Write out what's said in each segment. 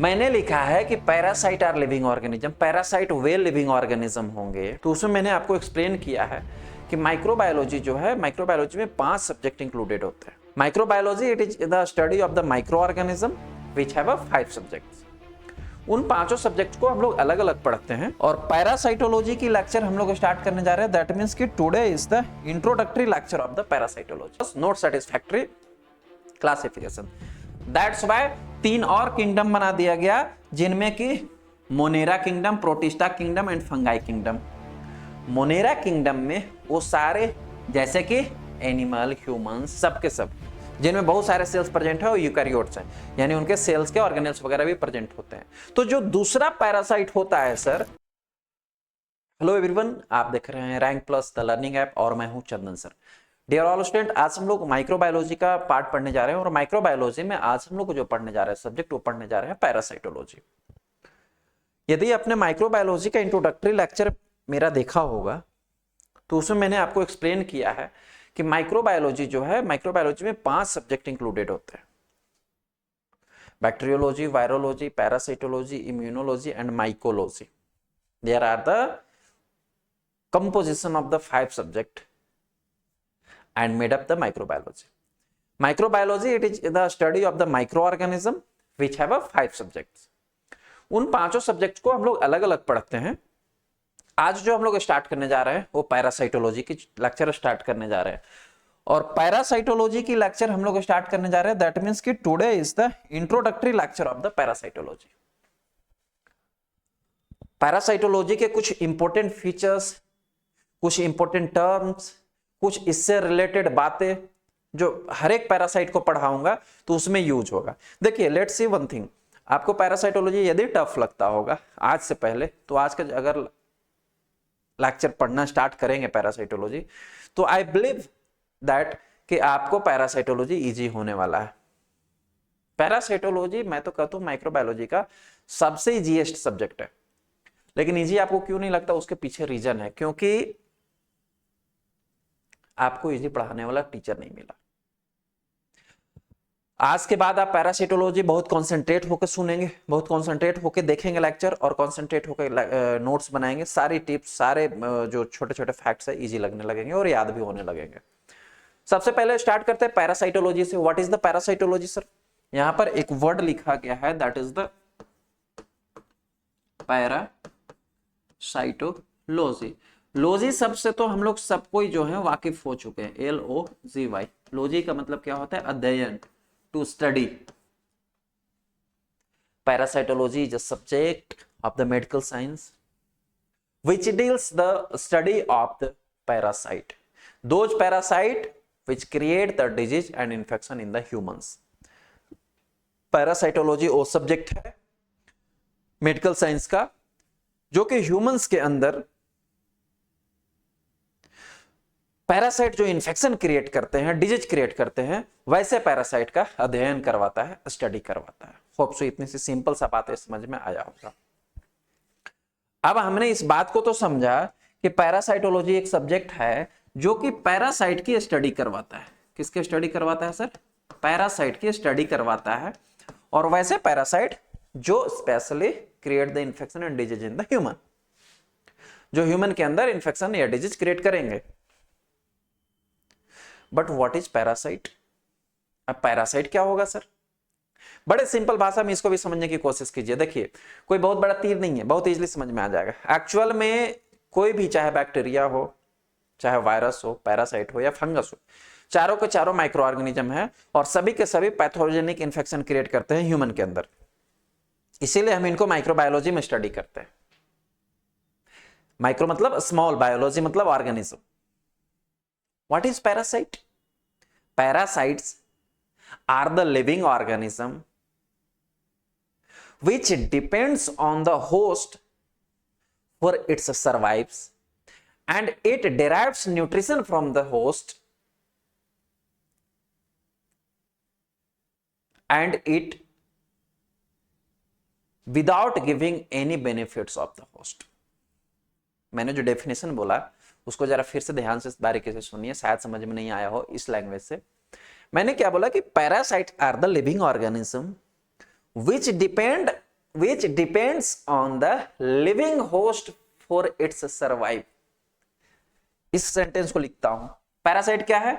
मैंने लिखा है कि parasite are living organism, parasite वे लिविंग ऑर्गेनिज्म होंगे। तो उसमें मैंने आपको एक्सप्लेन किया है कि माइक्रोबायोलॉजी जो है, माइक्रोबायोलॉजी में 5 सब्जेक्ट इंक्लूडेड होते हैं। Microbiology it is the study of the micro organism which have 5 subjects. उन 5 सब्जेक्ट्स को हम लोग अलग अलग पढ़ते हैं। और पैरासाइटोलॉजी की लेक्चर हम लोग स्टार्ट करने जा रहे हैं। दैट मीन्स कि today is the introductory lecture of the parasitology, not satisfactory classification. That's why 3 और किंगडम बना दिया गया, जिनमें कि Monera kingdom, protista kingdom and fungi kingdom. Monera kingdom में वो सारे जैसे कि एनिमल, ह्यूमंस, सब के सब जिनमें बहुत सारे सेल्स प्रेजेंट है, वो यूकैरियोट्स हैं, यानी उनके सेल्स के ऑर्गेनेल्स वगैरह भी प्रेजेंट होते हैं। तो जो दूसरा पैरासाइट होता है सर, हेलो एवरीवन, आप देख रहे हैं rank plus the learning app और मैं हूं चंदन सर। डियर ऑल स्टूडेंट, आज हम लोग माइक्रोबायोलॉजी का पार्ट पढ़ने जा रहे हैं और माइक्रोबायोलॉजी में आज हम लोग जो पढ़ने जा रहे हैं सब्जेक्ट, वो पढ़ने जा रहे हैं पैरासाइटोलॉजी। यदि आपने माइक्रोबायोलॉजी का इंट्रोडक्टरी लेक्चर मेरा देखा होगा तो उसमें मैंने आपको एक्सप्लेन किया है कि माइक्रोबायोलॉजी जो है, माइक्रोबायोलॉजी में 5 सब्जेक्ट इंक्लूडेड होते हैं। Bacteriology, virology, parasitology, immunology and mycology. There are the composition of the 5 subject and made up the microbiology. Microbiology it is the study of the microorganism which have 5 subjects. उन 5 subject को हम लोग अलग अलग पढ़ते हैं। आज जो हम लोग स्टार्ट करने जा रहे हैं वो पैरासाइटोलॉजी की लेक्चर स्टार्ट करने जा रहे हैं। और पैरासाइटोलॉजी की लेक्चर हम लोग स्टार्ट करने जा रहे हैं। दैट मीन्स कि today is the introductory lecture of the parasitology. Parasitology के कुछ इंपॉर्टेंट फीचर्स, कुछ इंपॉर्टेंट टर्म्स, कुछ इससे रिलेटेड बातें जो हर एक पैरासाइट को पढ़ाऊंगा तो उसमें यूज होगा। देखिए, लेट्स सी वन थिंग, आपको पैरासाइटोलॉजी यदि टफ लगता होगा आज से पहले, तो आज का अगर लेक्चर पढ़ना स्टार्ट करेंगे पैरासाइटोलॉजी, तो आई बिलीव दैट कि आपको पैरासाइटोलॉजी इजी होने वाला है। पैरासाइटोलॉजी मैं तो कहता हूं माइक्रोबायोलॉजी का सबसे इजीएस्ट सब्जेक्ट है। लेकिन इजी आपको क्यों नहीं लगता, उसके पीछे रीजन है, क्योंकि आपको इजी पढ़ाने वाला टीचर नहीं मिला। आज के बाद आप पैरासाइटोलॉजी बहुत कॉन्सेंट्रेट होकर सुनेंगे, बहुत कॉन्सेंट्रेट होकर देखेंगे लेक्चर और कॉन्सेंट्रेट होकर नोट्स बनाएंगे। सारी टिप्स, सारे जो छोटे छोटे फैक्ट्स है इजी लगने लगेंगे और याद भी होने लगेंगे। सबसे पहले स्टार्ट करते हैं पैरासाइटोलॉजी से। What is the parasitology sir? यहां पर एक वर्ड लिखा गया है, that is the parasitology. Logy सबसे तो हम लोग सब कोई जो है वाकिफ हो चुके हैं, LOGY। लॉजी का मतलब क्या होता है? अध्ययन, to study. Parasitology is a subject of the medical science which deals the study of the parasite, those parasite which create the disease and infection in the humans. Parasitology वो subject है medical science का जो कि humans के अंदर parasite जो infection create करते हैं, डिजीज क्रिएट करते हैं, वैसे पैरासाइट का अध्ययन करवाता है, स्टडी करवाता है। होप सो इतनी सी सिंपल सा बात है समझ में आया होगा। अब हमने इस बात को तो समझा कि पैरासाइटोलॉजी एक सब्जेक्ट है जो कि पैरासाइट की स्टडी करवाता है। किसकी स्टडी करवाता है सर? पैरासाइट की स्टडी करवाता है। और वैसे पैरासाइट जो specially create the infection and disease in the human, जो ह्यूमन के अंदर इन्फेक्शन या डिजीज क्रिएट करेंगे। But what is parasite? अब पैरासाइट क्या होगा सर? बड़े सिंपल भाषा में इसको भी समझने की कोशिश कीजिए। देखिए, कोई बहुत बड़ा तीर नहीं है, बहुत इजीली समझ में आ जाएगा। एक्चुअल में कोई भी, चाहे बैक्टीरिया हो, चाहे वायरस हो, पैरासाइट हो या फंगस हो, चारों के चारों माइक्रो ऑर्गेनिज्म है और सभी के सभी पैथोजेनिक इन्फेक्शन क्रिएट करते हैं ह्यूमन के अंदर। इसीलिए हम इनको माइक्रोबायोलॉजी में स्टडी करते हैं। माइक्रो मतलब स्मॉल, बायोलॉजी मतलब organism. What is parasite? Parasites are the living organism which depends on the host for its survives and it derives nutrition from the host and it without giving any benefits of the host. मैंने जो definition बोला उसको जरा फिर से ध्यान से बारीकी से सुनिए, शायद समझ में नहीं आया हो इस लैंग्वेज से। मैंने क्या बोला कि parasite are the living organism which depend which depends on the living host for its survive। इस सेंटेंस को लिखता हूं। पैरासाइट क्या है,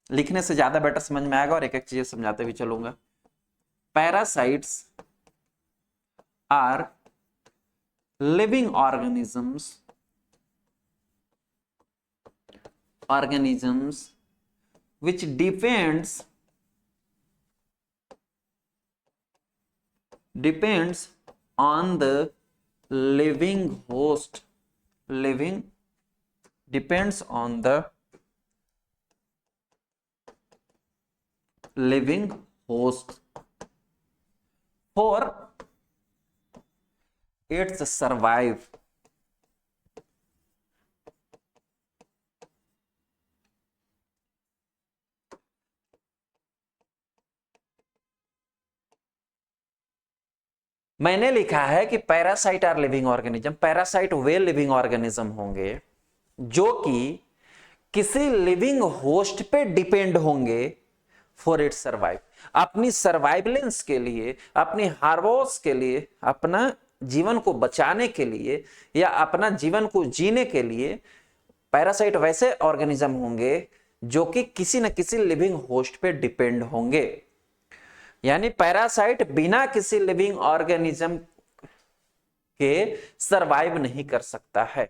लिखने से ज्यादा बेटर समझ में आएगा और एक एक चीज समझाते हुए चलूंगा। Parasites are living organisms which depends on the living host depends on the living host for its survive। मैंने लिखा है कि parasite are living organism, parasite वे लिविंग ऑर्गेनिज्म होंगे जो कि किसी लिविंग होस्ट पे डिपेंड होंगे फॉर इट सर्वाइव, अपनी सर्वाइवलेंस के लिए, अपनी हार्वोस के लिए, अपना जीवन को बचाने के लिए या अपना जीवन को जीने के लिए। पैरासाइट वैसे ऑर्गेनिज्म होंगे जो कि किसी न किसी लिविंग होस्ट पे डिपेंड होंगे। यानी पैरासाइट बिना किसी लिविंग ऑर्गेनिज्म के सरवाइव नहीं कर सकता है।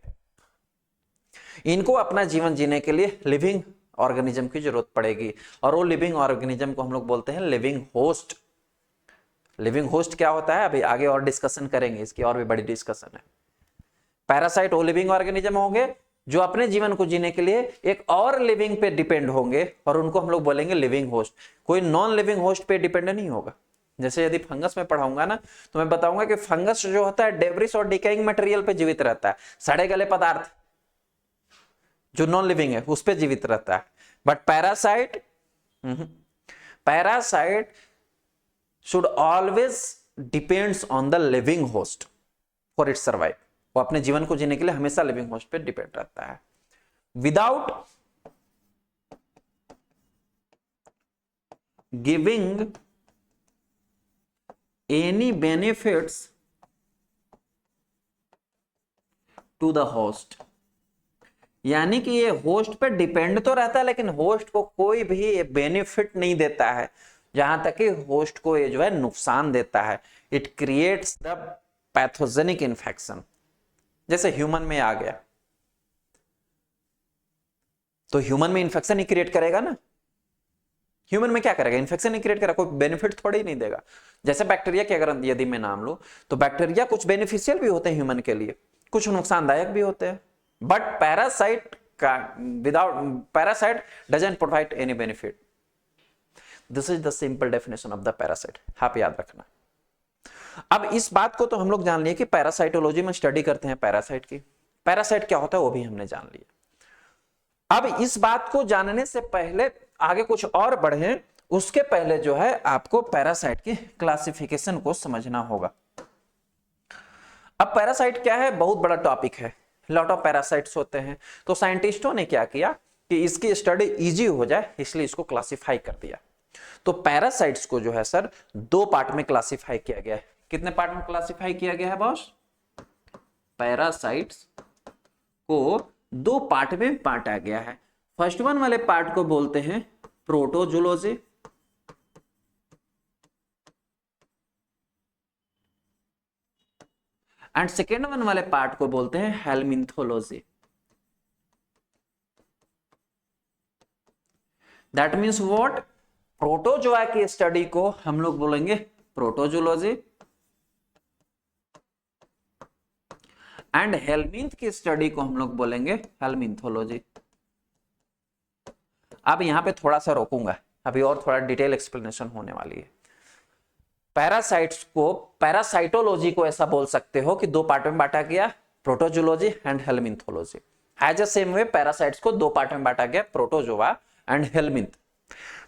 इनको अपना जीवन जीने के लिए लिविंग ऑर्गेनिज्म की जरूरत पड़ेगी और वो लिविंग ऑर्गेनिज्म को हम लोग बोलते हैं लिविंग होस्ट। लिविंग होस्ट क्या होता है अभी आगे और डिस्कशन करेंगे, इसकी और भी बड़ी डिस्कशन है। पैरासाइट वो लिविंग ऑर्गेनिज्म होंगे जो अपने जीवन को जीने के लिए एक और लिविंग पे डिपेंड होंगे और उनको हम लोग बोलेंगे लिविंग होस्ट। कोई नॉन लिविंग होस्ट पे डिपेंड नहीं होगा। जैसे यदि फंगस में पढ़ाऊंगा ना तो मैं बताऊंगा कि फंगस जो होता है डेब्रिस और डिकेइंग मटेरियल पे जीवित रहता है, सड़े गले पदार्थ जो नॉन लिविंग है उस पे जीवित रहता है। But parasite should always depends on the living host for it survive. वो अपने जीवन को जीने के लिए हमेशा लिविंग होस्ट पे डिपेंड रहता है। Without giving any benefits to the host, यानी कि ये होस्ट पे डिपेंड तो रहता है लेकिन होस्ट को कोई भी बेनिफिट नहीं देता है, जहां तक कि होस्ट को ये जो है नुकसान देता है। It creates the pathogenic infection. जैसे ह्यूमन में आ गया तो ह्यूमन में इन्फेक्शन ही क्रिएट करेगा ना। ह्यूमन में क्या करेगा, इन्फेक्शन ही क्रिएट करेगा, कोई बेनिफिट थोड़ी ही नहीं देगा। जैसे बैक्टीरिया की अगर यदि मैं नाम लूं तो बैक्टीरिया कुछ बेनिफिशियल भी होते हैं ह्यूमन के लिए, कुछ नुकसानदायक भी होते हैं। बट पैरासाइट का parasite doesn't provide any benefit. This is the simple definition of the parasite, आप याद रखना। अब इस बात को तो हम लोग जान लिए कि पैरासाइटोलॉजी में स्टडी करते हैं पैरासाइट की, पैरासाइट क्या होता है वो भी हमने जान लिया। अब इस बात को जानने से पहले आगे कुछ और बढ़े उसके पहले जो है आपको पैरासाइट की क्लासिफिकेशन को समझना होगा। अब पैरासाइट क्या है, बहुत बड़ा टॉपिक है, लॉट ऑफ पैरासाइट्स होते हैं। तो साइंटिस्टों ने क्या किया कि इसकी स्टडी इजी हो जाए इसलिए इसको क्लासिफाई कर दिया। तो पैरासाइट्स को जो है सर दो पार्ट में क्लासिफाई किया गया है। कितने पार्ट में क्लासिफाई किया गया है बॉस? पैरासाइट्स को दो पार्ट में बांटा गया है। फर्स्ट वन वाले पार्ट को बोलते हैं प्रोटोजोलॉजी एंड सेकेंड वन वाले पार्ट को बोलते हैं हेलमिंथोलॉजी। दैट मीन्स व्हाट, प्रोटोजोआ की स्टडी को हम लोग बोलेंगे प्रोटोजोलॉजी एंड हेलमिंथ की स्टडी को हम लोग बोलेंगे हेलमिंथोलॉजी। अब यहां पे थोड़ा सा रोकूंगा, अभी और थोड़ा डिटेल एक्सप्लेनेशन होने वाली है। पैरासाइट्स को, पैरासाइटोलॉजी को ऐसा बोल सकते हो कि दो पार्ट में बांटा गया, protozoology and helminthology. As a same way parasites को दो पार्ट में बांटा गया, प्रोटोजोआ एंड हेलमिंथ।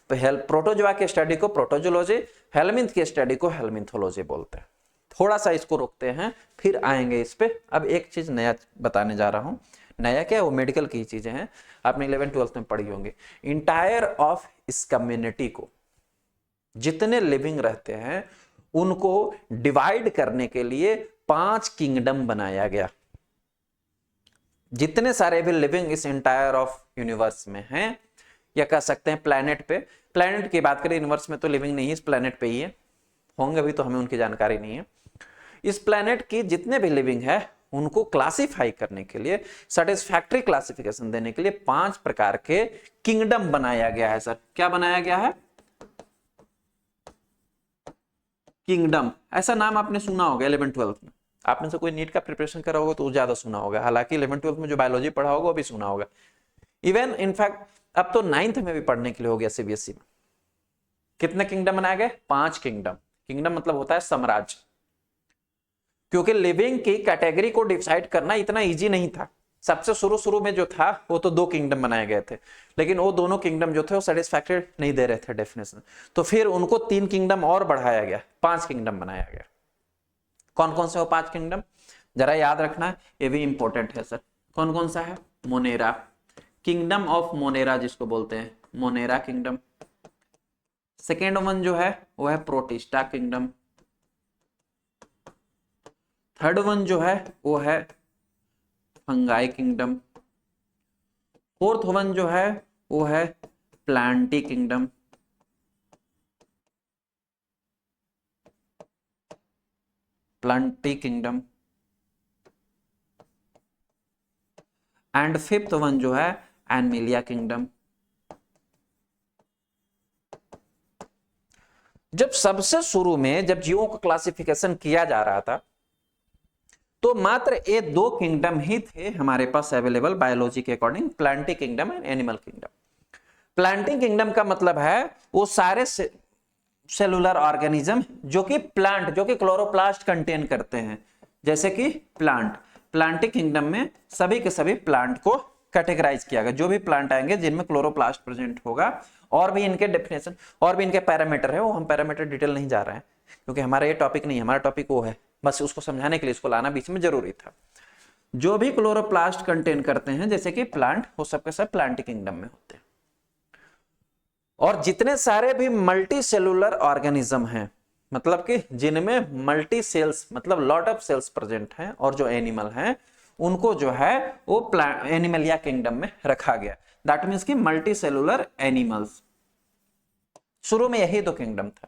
प्रोटोजोआ की स्टडी को प्रोटोजोलॉजी, हेलमिंथ की स्टडी को हेलमिंथोलॉजी बोलते हैं। थोड़ा सा इसको रोकते हैं फिर आएंगे इस पे। अब एक चीज नया बताने जा रहा हूं। नया क्या है, वो मेडिकल की चीजें हैं, आपने 11th 12th में पढ़ी होंगी। इंटायर ऑफ इस कम्युनिटी को जितने लिविंग रहते हैं उनको डिवाइड करने के लिए 5 किंगडम बनाया गया। जितने सारे भी लिविंग इस एंटायर ऑफ यूनिवर्स में हैं, या कह सकते हैं प्लैनेट पे, प्लैनेट की बात करें, यूनिवर्स में तो लिविंग नहीं है, इस प्लैनेट पे ही है, होंगे भी तो हमें उनकी जानकारी नहीं है। इस प्लैनेट की जितने भी लिविंग है उनको क्लासिफाई करने के लिए, सेटिस्फैक्टरी क्लासिफिकेशन देने के लिए 5 प्रकार के किंगडम बनाया गया है। सर क्या बनाया गया है? किंगडम। ऐसा नाम आपने सुना होगा 11th-12th में, आपने से कोई नीट का प्रिपरेशन करा होगा तो ज्यादा सुना होगा, हालांकि 11th-12th में जो बायोलॉजी पढ़ा होगा वो भी सुना होगा। इवन इनफैक्ट अब तो 9th में भी पढ़ने के लिए हो गया सीबीएसई में। कितने किंगडम बनाए गए? 5 किंगडम। किंगडम मतलब होता है साम्राज्य, क्योंकि लिविंग की कैटेगरी को डिसाइड करना इतना इजी नहीं था। सबसे शुरू में जो था वो तो 2 किंगडम बनाए गए थे, लेकिन वो दोनों किंगडम जो थे वो सेटिस्फैक्टरी नहीं दे रहे थे डेफिनेशन, तो फिर उनको 3 किंगडम और बढ़ाया गया, 5 किंगडम बनाया गया। कौन कौन से वो 5 किंगडम जरा याद रखना, ये भी इंपॉर्टेंट है सर। कौन कौन सा है? मोनेरा, किंगडम ऑफ मोनेरा जिसको बोलते हैं, मोनेरा किंगडम। सेकेंड वन जो है वो है प्रोटिस्टा किंगडम। थर्ड वन जो है वो है फंगाई किंगडम। फोर्थ वन जो है वो है Plantae kingdom. Plantae kingdom. And fifth one जो है एनिमलिया किंगडम। जब सबसे शुरू में जब जीवों का क्लासिफिकेशन किया जा रहा था तो मात्र ये 2 किंगडम ही थे हमारे पास अवेलेबल बायोलॉजी के according, Plantae kingdom and animal kingdom. Planting kingdom का मतलब है वो सारे सेलुलर ऑर्गेनिज्म जो कि प्लांट, जो कि क्लोरोप्लास्ट कंटेन करते हैं, जैसे कि प्लांट। प्लांटिंग किंगडम में सभी के सभी प्लांट को कैटेगराइज किया गया, जो भी प्लांट आएंगे जिनमें क्लोरोप्लास्ट प्रेजेंट होगा, और भी इनके डेफिनेशन और भी इनके पैरामीटर है, वो हम पैरामीटर डिटेल नहीं जा रहे हैं क्योंकि हमारा ये टॉपिक नहीं है, हमारा टॉपिक वो है, बस उसको समझाने के लिए इसको लाना बीच में जरूरी था। जो भी क्लोरोप्लास्ट कंटेन करते हैं जैसे कि प्लांट, वो सबके सब प्लांटिंग किंगडम में होते हैं। और जितने सारे भी मल्टी सेलुलर ऑर्गेनिज्म हैं, मतलब कि जिनमें मल्टी सेल्स मतलब लॉट ऑफ सेल्स प्रेजेंट हैं, और जो एनिमल हैं उनको जो है वो एनिमलिया किंगडम में रखा गया। दैट मीन्स कि मल्टी सेलुलर एनिमल्स। शुरू में यही 2 किंगडम था,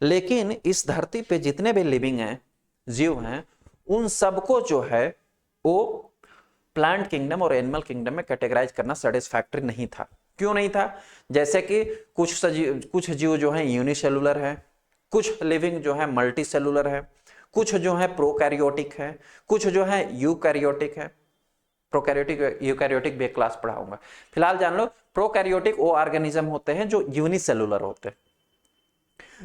लेकिन इस धरती पे जितने भी लिविंग हैं, जीव हैं, उन सबको जो है वो प्लांट किंगडम और एनिमल किंगडम में कैटेगराइज करना सेटिस्फैक्टरी नहीं था। क्यों नहीं था? जैसे कि कुछ जीव जो है यूनिसेलुलर है, कुछ लिविंग जो है मल्टी सेलुलर है, कुछ जो है प्रोकैरियोटिक है, कुछ जो है यूकैरियोटिक है। प्रोकैरियोटिक यूकैरियोटिक भी एक क्लास पढ़ाऊंगा, फिलहाल जान लो प्रोकैरियोटिक वो ऑर्गेनिज्म होते हैं जो यूनिसेलुलर होते हैं,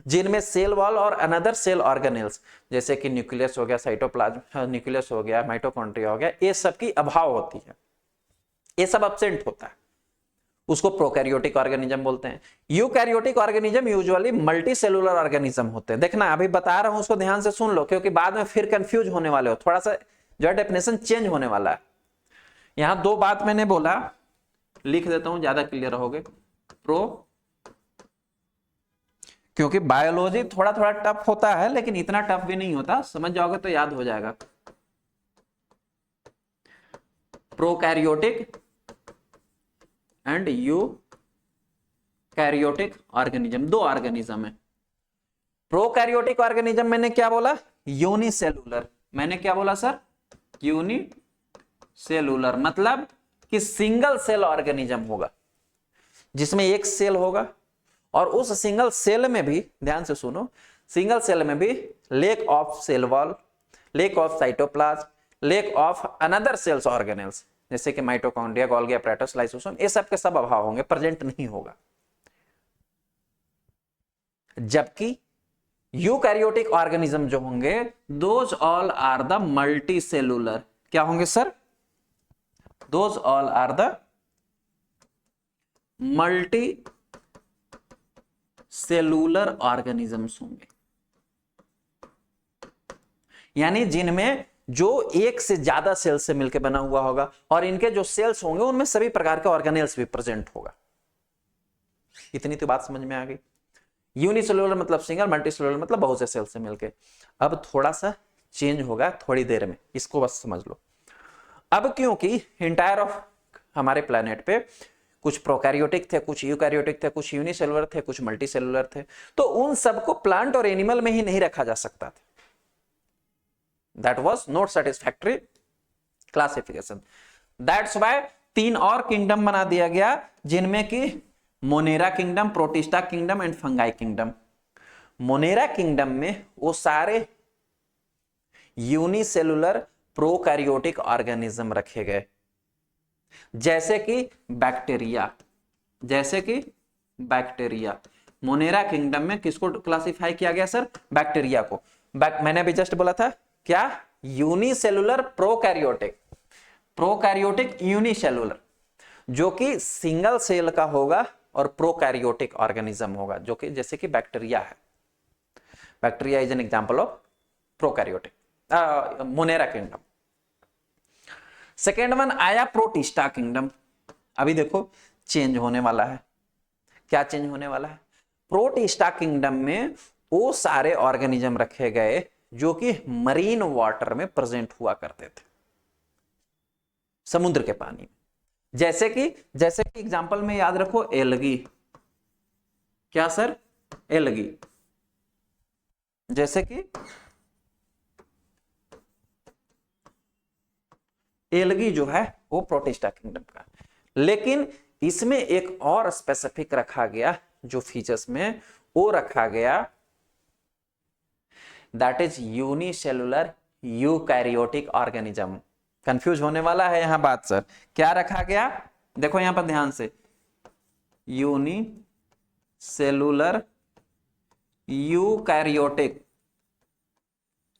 जिनमें सेल वॉल और अनदर सेल ऑर्गेनेल्स जैसे कि न्यूक्लियस हो गया, साइटोप्लाज्म, न्यूक्लियस हो गया, माइटोकॉन्ड्रिया हो गया, ये सब की अभाव होती है, ये सब एब्सेंट होता है, उसको प्रोकैरियोटिक ऑर्गेनिज्म बोलते हैं। Eukaryotic organism usually multi cellular organism होते हैं। देखना अभी बता रहा हूं, उसको ध्यान से सुन लो क्योंकि बाद में फिर कंफ्यूज होने वाले हो, थोड़ा सा जो है डेफिनेशन चेंज होने वाला है। यहां 2 बात मैंने बोला, लिख देता हूं ज्यादा क्लियर रहोगे। क्योंकि बायोलॉजी थोड़ा थोड़ा टफ होता है, लेकिन इतना टफ भी नहीं होता, समझ जाओगे तो याद हो जाएगा। Prokaryotic and eukaryotic organism, 2 organism है। प्रोकैरियोटिक ऑर्गेनिज्म मैंने क्या बोला? यूनिसेलुलर। मैंने क्या बोला सर? यूनिसेलुलर मतलब कि सिंगल सेल ऑर्गेनिज्म होगा, जिसमें एक सेल होगा, और उस सिंगल सेल में भी ध्यान से सुनो, सिंगल सेल में भी lack of cell wall, lack of cytoplasm, lack of another cells organelles जैसे कि माइटोकॉन्ड्रिया, गोल्गी अपैरेटस, लाइसोसोम, ये सब के सब अभाव होंगे, प्रेजेंट नहीं होगा। जबकि यूकैरियोटिक ऑर्गेनिज्म जो होंगे, those all are the multi cellular. क्या होंगे sir? Those all are the multi cellular organisms होंगे, यानी जिनमें जो एक से ज्यादा सेल से मिलकर बना हुआ होगा, और इनके जो सेल्स होंगे उनमें सभी प्रकार के ऑर्गेनेल्स भी प्रेजेंट होगा। इतनी तो बात समझ में आ गई। यूनिसेलुलर मतलब सिंगल, मल्टीसेलुलर मतलब बहुत से सेल से मिलके। अब थोड़ा सा चेंज होगा थोड़ी देर में, इसको बस समझ लो। अब क्योंकि इंटायर ऑफ हमारे प्लेनेट पे कुछ प्रोकैरियोटिक थे, कुछ यूकैरियोटिक थे, कुछ यूनिसेलुलर थे, कुछ मल्टीसेलुलर थे, तो उन सबको प्लांट और एनिमल में ही नहीं रखा जा सकता था। That was not satisfactory classification. That's why 3 और किंगडम बना दिया गया, जिनमें कि Monera kingdom, protista kingdom and fungi kingdom. Monera kingdom में वो सारे यूनिसेलुलर प्रोकैरियोटिक ऑर्गेनिज्म रखे गए, जैसे कि बैक्टीरिया, जैसे कि बैक्टीरिया। मोनेरा किंगडम में किसको क्लासिफाई किया गया सर? बैक्टीरिया को। मैंने अभी जस्ट बोला था क्या? यूनिसेलुलर प्रोकैरियोटिक, प्रोकैरियोटिक यूनिसेलुलर, जो कि सिंगल सेल का होगा और प्रोकैरियोटिक ऑर्गेनिज्म होगा, जो कि जैसे कि बैक्टीरिया है। Bacteria is an example of prokaryotic, Monera kingdom. Second one आया प्रोटिस्टा किंगडम। अभी देखो चेंज होने वाला है। क्या चेंज होने वाला है? प्रोटिस्टा किंगडम में वो सारे ऑर्गेनिज्म रखे गए जो कि मरीन वाटर में प्रेजेंट हुआ करते थे, समुद्र के पानी में। जैसे कि एग्जांपल में याद रखो एलगी। क्या सर? एलगी। जैसे कि एलगी जो है वो प्रोटिस्टा किंगडम का। लेकिन इसमें एक और स्पेसिफिक रखा गया जो फीचर्स में, वो रखा गया that is unicellular eukaryotic organism. Confuse होने वाला है यहां बात सर। क्या रखा गया? देखो यहां पर ध्यान से, यूनिसेलुलर यूकैरियोटिक,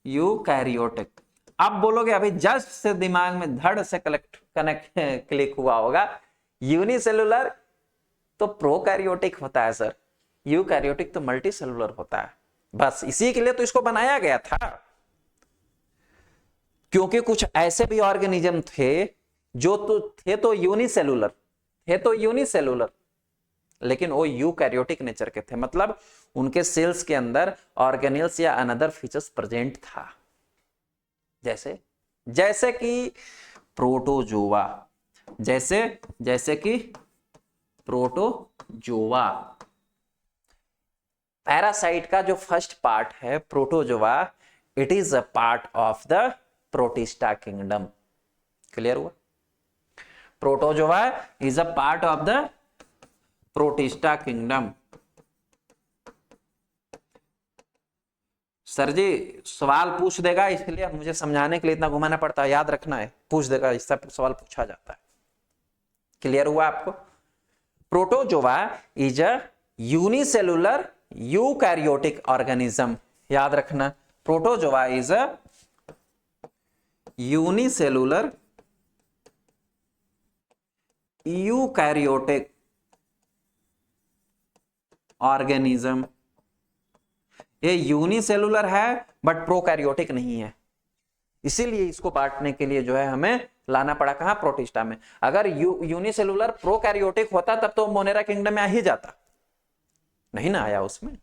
यूकैरियोटिक। आप बोलोगे अभी जस्ट से दिमाग में धड़ से कनेक्ट क्लिक हुआ होगा, यूनिसेलुलर तो प्रोकैरियोटिक होता है सर, यूकैरियोटिक तो मल्टीसेलुलर होता है। बस इसी के लिए तो इसको बनाया गया था, क्योंकि कुछ ऐसे भी ऑर्गेनिज्म थे जो तो यूनिसेलुलर, लेकिन वो यूकैरियोटिक नेचर के थे, मतलब उनके सेल्स के अंदर ऑर्गेनेल्स या अनदर फीचर्स प्रेजेंट था। जैसे कि प्रोटोजोआ, जैसे कि प्रोटोजोआ। पैरासाइट का जो फर्स्ट पार्ट है protozoa, it is a part of the Protista kingdom. Clear हुआ? Protozoa is a part of the Protista kingdom. Sir ji सवाल पूछ देगा, इसलिए मुझे समझाने के लिए इतना घुमाना पड़ता है, याद रखना है, पूछ देगा, इससे सवाल पूछा जाता है। क्लियर हुआ आपको? Protozoa is a unicellular eukaryotic organism. याद रखना, protozoa is a unicellular eukaryotic organism. ये यूनिसेलुलर है बट प्रोकैरियोटिक नहीं है, इसीलिए इसको बांटने के लिए जो है हमें लाना पड़ा कहां? प्रोटिस्टा में। अगर यूनिसेलुलर प्रोकैरियोटिक होता तब तो मोनेरा किंगडम में आ ही जाता, नहीं ना आया उसमें।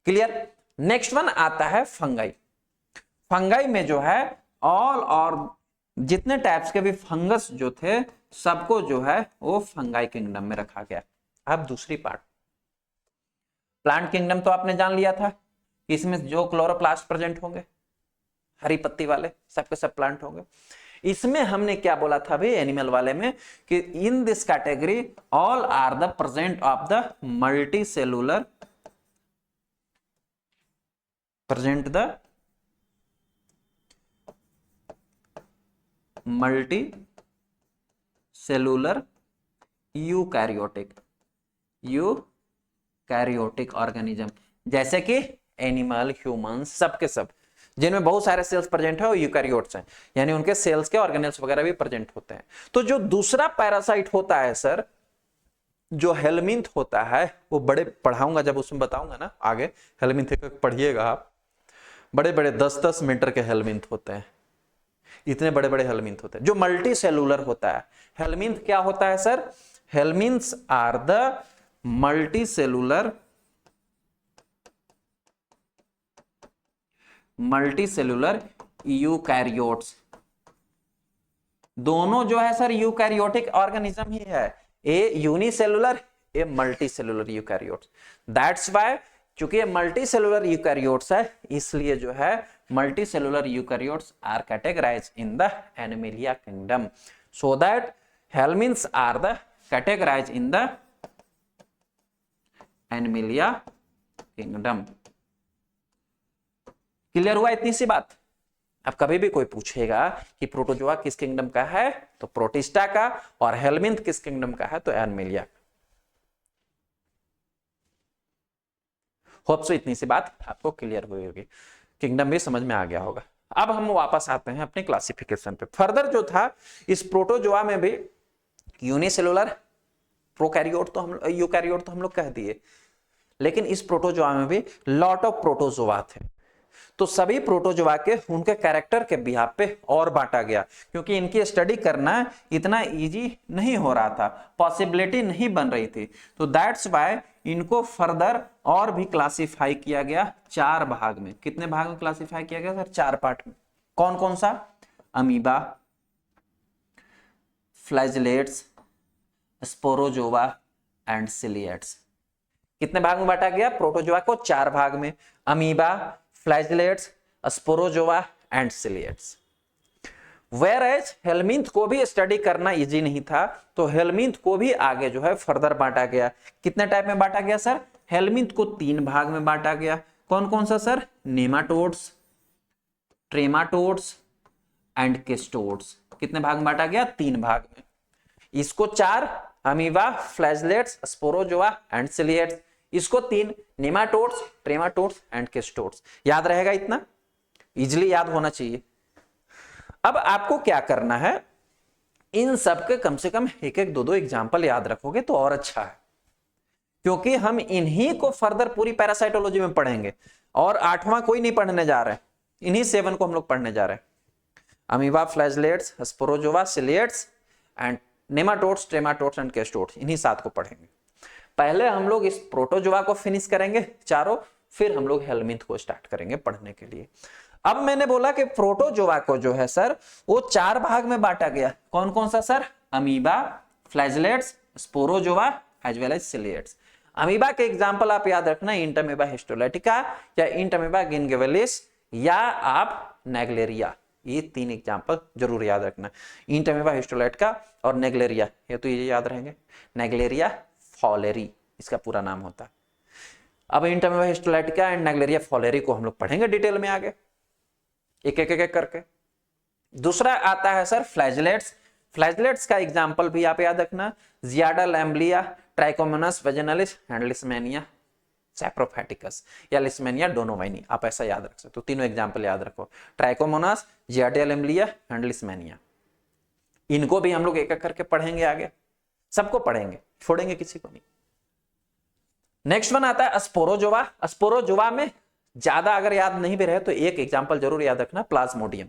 क्लियर? नेक्स्ट वन आता है फंगाई। फंगाई में जो है ऑल और जितने टाइप्स के भी फंगस जो थे सबको जो है वो फंगाई किंगडम में रखा गया। अब दूसरी पार्ट, प्लांट किंगडम तो आपने जान लिया था, इसमें जो क्लोरोप्लास्ट प्रेजेंट होंगे हरी पत्ती वाले सबके सब प्लांट होंगे। इसमें हमने क्या बोला था भाई एनिमल वाले में कि in this category all are the present of the multi cellular, present the multi cellular eukaryotic organism, जैसे कि एनिमल, ह्यूमन, सबके सब जिनमें बहुत सारे सेल्स प्रेजेंट है वो यूकैरियोट्स हैं, यानी उनके सेल्स के ऑर्गेनेल्स वगैरह भी प्रेजेंट होते हैं। तो जो दूसरा पैरासाइट होता है सर, जो हेलमिंथ होता है, वो बड़े पढ़ाऊंगा जब उसमें बताऊंगा ना आगे, हेलमिंथ पढ़िएगा आप, बड़े बड़े 10-10 मीटर के हेलमिंथ होते हैं, इतने बड़े बड़े हेलमिंथ होते हैं। जो मल्टी सेलुलर होता है, हेलमिंथ क्या होता है sir? Helminths are the multicellular eukaryotes. दोनों जो है सर यूकैरियोटिक ऑर्गेनिज्म ही है, a unicellular, a multicellular eukaryotes. That's why चूंकि ये मल्टीसेलुलर यूकैरियोट्स है, इसलिए जो है multicellular eukaryotes are categorised in the Animalia kingdom, so that helminths are the categorised in the Animalia kingdom. Clear हुआ इतनी सी बात? अब कभी भी कोई पूछेगा कि प्रोटोजोआ किस किंगडम का है, तो प्रोटिस्टा का, और हेल्मिंथ किस किंगडम का है, तो एनिमलिया। होप सो इतनी सी बात आपको क्लियर हुई होगी, किंगडम भी समझ में आ गया होगा। अब हम वापस आते हैं अपने क्लासिफिकेशन पे। फर्दर जो था इस प्रोटोजोआ में भी यूनिसेलुलर, प्रोकैरियोट तो हम यूकैरियोट तो हम लोग कह दिए, लेकिन इस प्रोटोजोआ में भी लॉट ऑफ प्रोटोजोआ थे। तो सभी प्रोटोजोआ के उनके कैरेक्टर के बिहाफ पे और बांटा गया, क्योंकि इनकी स्टडी करना इतना इजी नहीं हो रहा था, पॉसिबिलिटी नहीं बन रही थी। तो दैट्स व्हाई इनको फर्दर और भी क्लासिफाई किया गया 4 भाग में। कितने भाग में क्लासिफाई किया गया सर? 4 पार्ट में। कौन कौन सा? Amoeba, flagellates, sporozoa and ciliates. कितने भाग में बांटा गया प्रोटोजोआ को? 4 भाग में। Amoeba, flagellates, sporozoa and ciliates. Whereas helminth को भी स्टडी करना इजी नहीं था, तो हेल्मिंथ को भी आगे जो है फर्दर बांटा गया। कितने टाइप में बांटा गया सर? हेल्मिंथ को 3 भाग में बांटा गया। कौन कौन सा sir? Nematodes, trematodes and cestodes. कितने भाग में बांटा गया? 3 भाग में। इसको 4, अमीबा, फ्लैजेलेट्स, स्पोरोजोआ एंड सिलिएट्स। इसको 3, नेमाटोड्स, ट्रेमाटोड्स एंड केस्टोड्स। याद रहेगा इतना? इजिली याद होना चाहिए। अब आपको क्या करना है, इन सब के कम से कम 1-1, 2-2 एग्जांपल याद रखोगे तो और अच्छा है, क्योंकि हम इन्हीं को फर्दर पूरी पैरासाइटोलॉजी में पढ़ेंगे, और 8वां कोई नहीं पढ़ने जा रहे हैं, इन्हीं 7 को हम लोग पढ़ने जा रहे हैं। Amoeba, flagellates, sporozoa, ciliates and nematodes, trematodes and cestodes, इन्हीं 7 को पढ़ेंगे। पहले हम लोग इस प्रोटोजोआ को फिनिश करेंगे चारों, फिर हम लोग हेल्मिंथ को स्टार्ट करेंगे पढ़ने के लिए। अब मैंने बोला कि प्रोटोजोआ को जो है सर वो 4 भाग में बांटा गया। कौन कौन सा sir? Amoeba, flagellates, sporozoa as well as ciliates. Amoeba के एग्जांपल आप याद रखना, इंटरमीबा हिस्टोलाइटिका या इंटरमीबा गिनगिविलिस या आप नेग्लेरिया। ये 3 एग्जांपल जरूर याद रखना, इंटरमीबा हिस्टोलाइटिका और नेग्लेरिया, ये तो ये याद रहेंगे। नेग्लेरिया फॉलेरी इसका पूरा नाम होता है। अब इंटरमीबा हिस्टोलाइटिका एंड नेग्लेरिया फॉलेरी को हम लोग पढ़ेंगे डिटेल में आगे, एक करके। दूसरा आता है सर फ्लैजेलेट्स। फ्लैजेलेट्स का एग्जांपल भी आप याद रखना, Giardia lamblia, Trichomonas vaginalis and Leishmania saprophyticus या लिस्मेनिया डोनोवाइनी, आप ऐसा याद रख सकते हो। तीनों एग्जांपल याद रखो, ट्राइकोमोनास, जियाडा लैम्बलिया एंड लिस्मेनिया। इनको भी हम लोग एक करके पढ़ेंगे आगे, सबको पढ़ेंगे, छोड़ेंगे किसी को नहीं। नेक्स्ट वन आता है स्पोरोजोआ। स्पोरोजोआ में ज्यादा अगर याद नहीं भी रहे तो एक एग्जांपल जरूर याद रखना, प्लाज्मोडियम,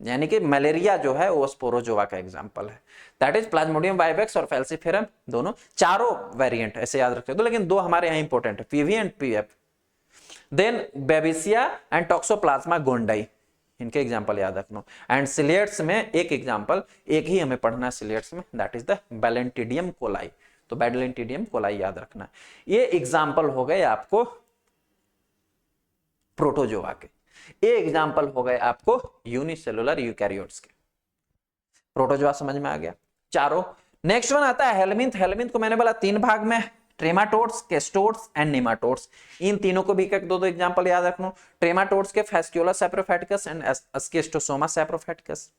यानी कि मलेरिया जो है वो स्पोरोजोआ का एग्जांपल है। दैट इज प्लाज्मोडियम वाइवेक्स और फैल्सिफेरम, दोनों चारों वेरिएंट ऐसे याद रखते हो, लेकिन 2 हमारे यहाँ इंपॉर्टेंट है, PV and PF. Then Babesia and Toxoplasma gondii, इनके एग्जांपल याद रखना। एंड सिलिएट्स में एक एग्जांपल, एक ही हमें पढ़ना है सिलिएट्स में, दैट इज द बैलेंटिडियम कोलाई। तो बैलेंटिडियम कोलाई याद रखना। ये एग्जांपल हो गए आपको प्रोटोजोआ के, ये एग्जांपल हो गए आपको यूनिसेलुलर यूकैरियोट्स के। प्रोटोजोआ समझ में आ गया चारों। नेक्स्ट वन आता है हेल्मिंथ। हेल्मिंथ को मैंने बोला 3 भाग में, ट्रेमाटोड्स, केस्टोड्स एंड नेमाटोड्स। इन तीनों को भी एक 2-2 एग्जांपल याद रखना। ट्रेमाटोड्स के फैस्क्यूला सैप्रोफैटिकस एंड एस्किस्टोसोमा सैप्रोफैटिकस।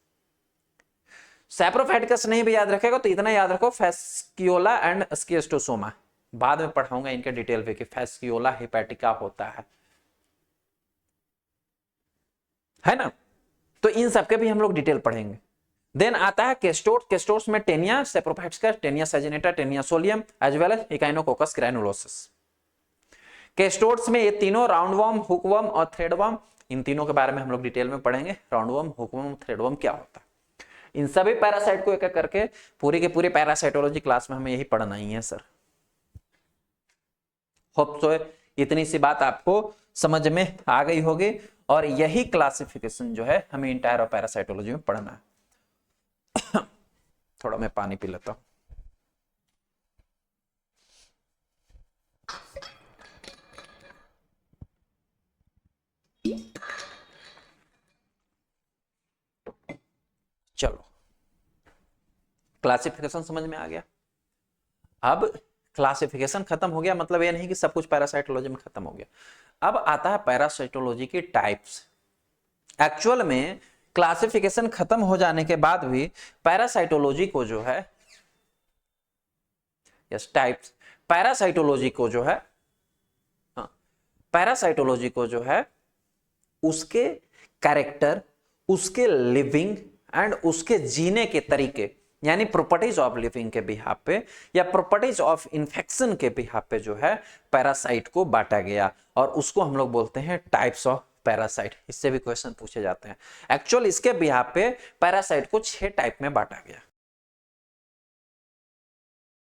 सैप्रोफैटिकस नहीं भी याद रखेगा तो इतना याद रखो, फैस्क्यूला एंड एस्किस्टोसोमा। बाद में पढ़ाऊंगा इनके डिटेल पे कि फैस्क्यूला हेपेटिका होता है ना। तो इन सबके भी हम लोग डिटेल पढ़ेंगे। देन आता है केस्टोड्स। केस्टोड्स में Taenia saprophyticus, Taenia saginata, Taenia solium as well as Echinococcus granulosus. Cestodes में ये तीनों राउंडवर्म, हुकवर्म और थ्रेडवर्म, इन तीनों के बारे में हम लोग डिटेल में पढ़ेंगे। राउंडवर्म, हुकवर्म, थ्रेडवर्म क्या होता है, इन सभी पैरासाइट को एक एक करके पूरी के पूरी पैरासाइटोलॉजी क्लास में हमें यही पढ़ना ही है सर। होप सो इतनी सी बात आपको समझ में आ गई होगी, और यही क्लासिफिकेशन जो है हमें इंटायर ऑफ पैरासाइटोलॉजी में पढ़ना है। थोड़ा मैं पानी पी लेता हूं। चलो, क्लासिफिकेशन समझ में आ गया। अब क्लासिफिकेशन खत्म हो गया, मतलब ये नहीं कि सब कुछ पैरासाइटोलॉजी में खत्म हो गया। अब आता है पैरासाइटोलॉजी की टाइप्स। एक्चुअल में क्लासिफिकेशन खत्म हो जाने के बाद भी पैरासाइटोलॉजी को जो है, यस टाइप्स, पैरासाइटोलॉजी को जो है, पैरासाइटोलॉजी को जो है उसके कैरेक्टर, उसके लिविंग एंड उसके जीने के तरीके, यानी प्रॉपर्टीज ऑफ लिविंग के बिहाफ पे या प्रॉपर्टीज ऑफ इन्फेक्शन के बिहाफ पे जो है पैरासाइट को बांटा गया, और उसको हम लोग बोलते हैं टाइप्स ऑफ पैरासाइट। इससे भी क्वेश्चन पूछे जाते हैं। एक्चुअल इसके बिहाफ पे पैरासाइट को 6 टाइप में बांटा गया।